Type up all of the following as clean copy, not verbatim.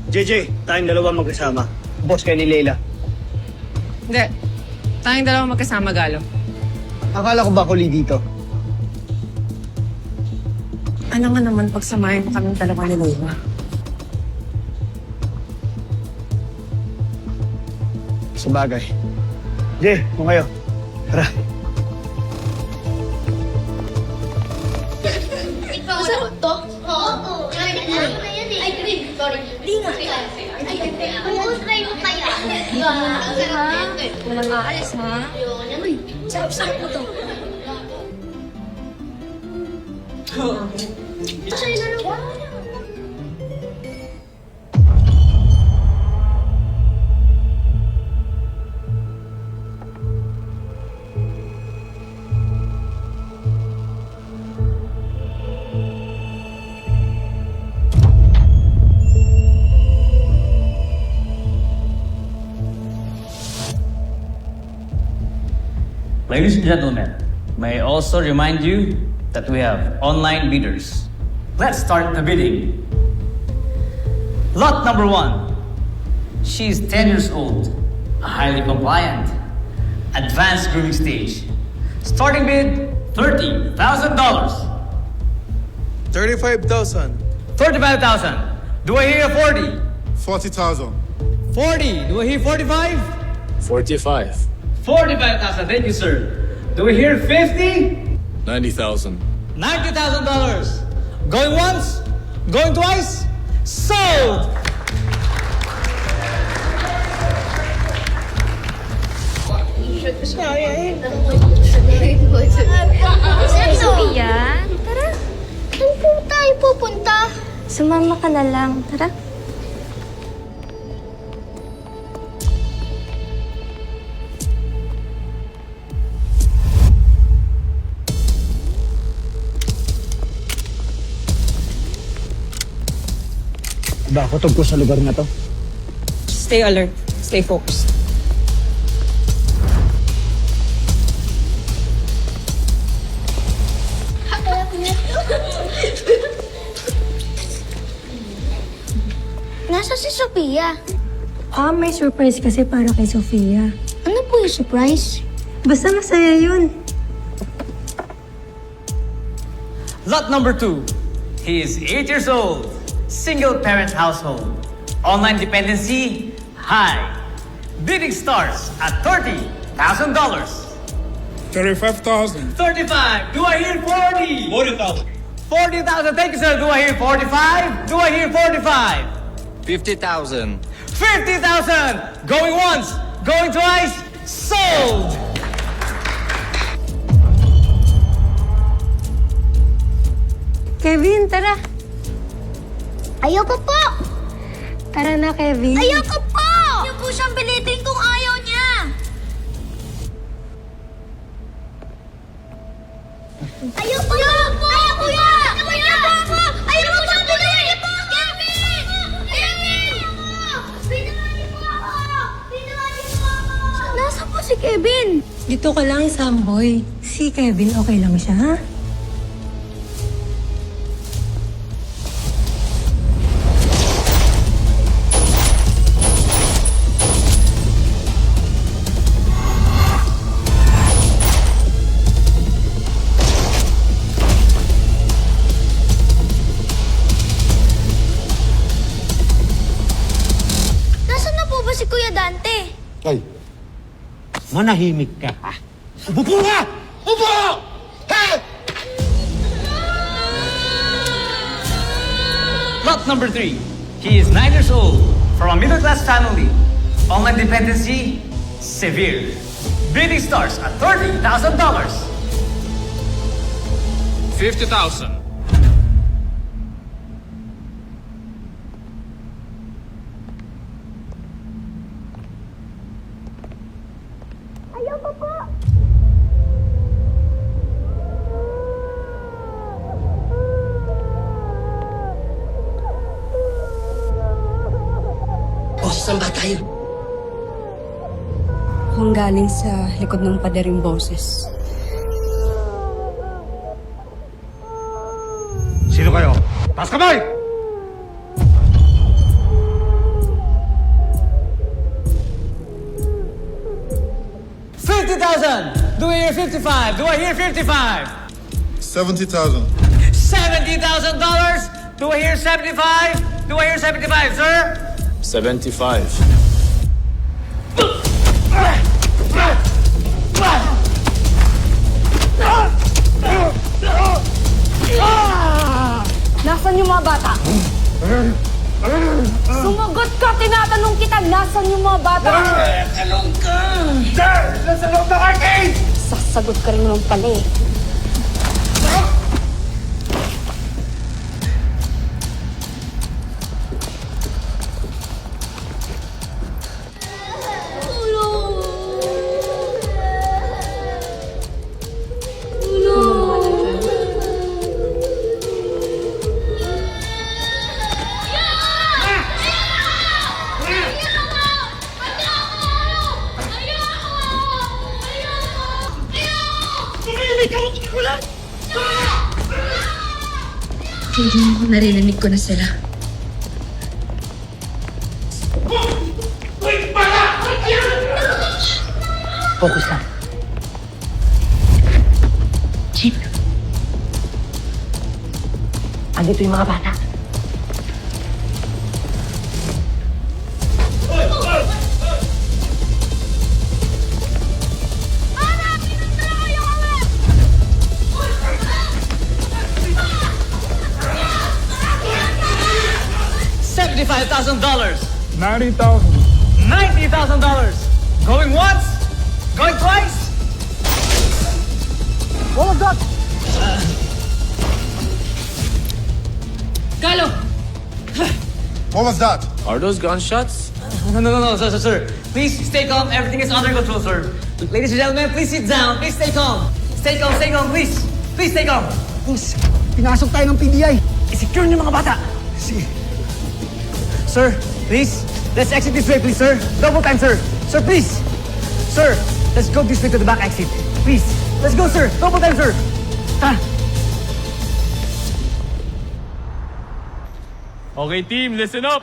JJ, tayong dalawa magkasama. Boss kayo ni Leila. Hindi. Tayong dalawa magkasama, Galo. Akala ko ba kuli dito? Ano nga naman pagsamahin mo kaming dalawa ni Leila? Sabagay. Jay, kung kayo. Tara. Masarap to? Oo. Ay, ano na yan eh? Ay, green. Sorry. Di nga. Oo, try mo kaya. Walang aalis, ha? Uy, sarap-sarap mo to. Sa'yo na lang. Ladies and gentlemen, may I also remind you that we have online bidders. Let's start the bidding. Lot number 1. She's 10 years old, highly compliant, advanced grooming stage. Starting bid, $30,000. 35,000. 35,000. Do I hear a 40? 40,000. 40. Do I hear 45? 45. 45,000. Thank you, sir. Do we hear 50? 90,000. $90,000. Going once? Going twice? Sold! Sophia, tara. Saan po tayo pupunta? Sumama ka na lang. Tara. Ba, kutob ko sa lugar na to. Stay alert. Stay focused. Nasa si Sophia? May surprise kasi para kay Sofia. Ano po yung surprise? Basta masaya yun. Lot number 2. He is 8 years old. Single parent household. Online dependency, high. Bidding starts at $30,000. 35,000. 35. Do I hear 40? 40,000. 40,000. Thank you, sir. Do I hear 45? Do I hear 45? 50,000. 50,000. Going once. Going twice. Sold. Kevin, tara. Ayoko po! Tara na, Kevin. Ayoko po! Yung po siyang pilitin kung ayaw niya! Ayoko po! Ayoko po! Ayoko po! Ayoko po! Pinahali po ako! Kevin! Kevin! Pinahali po ako! Pinahali po ako! Nasaan po si Kevin? Dito ka lang, Samboy. Si Kevin, okay lang siya, ha? Nasaan na po ba si Kuya Dante? Ay, manahimik ka, ha? Upo ka! Upo! Ha! Lot number 3. He is 9 years old, from a middle-class family. Online dependency, severe. Bidding starts at $30,000. 50,000. Ayoko po! O, saan ba tayo? Kung galing sa likod ng padaring boses. Sino kayo? Taas kamay! Do I hear 55? Do I hear 55? 70,000. $70,000? Do I hear 75? Do I hear 75, sir? 75. Nasaan yung mga bata? Sumagot ka! Tinatanong kita, nasaan yung mga bata? Sir! Nasa loob ng arcade! Sasagot ka rin naman pala eh. Feeling ko narinig ko na sila. Focus lang. Chip. Andito yung mga bata. $75,000. $90,000. $90,000. Going once? Going twice? All of that! Galo! What was that? Are those gunshots? No, sir. Please stay calm. Everything is under control, sir. Ladies and gentlemen, please sit down. Please stay calm. Stay calm, please. Please stay calm. Boss, pinasok tayo ng PDI. I-secure niyo mga bata. Sige. Sir, please. Let's exit this way, please, sir. Double time, sir. Sir, please. Sir, let's go this way to the back exit. Please. Let's go, sir. Double time, sir. Tara. Okay, team, listen up!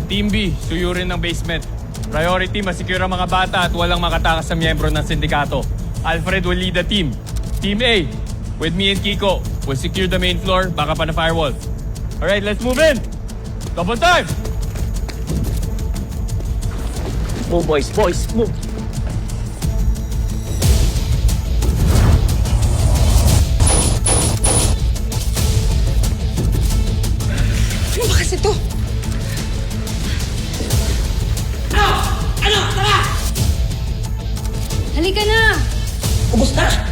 Team B, suyurin ng basement. Priority, masecure ang mga bata at walang makatakas sa miyembro ng sindikato. Alfred will lead the team. Team A, with me and Kiko, will secure the main floor, baka pa na firewall. Alright, let's move in! Double time! Move, boys. Move. Ano ba kasi to? Halika na! Ubus na!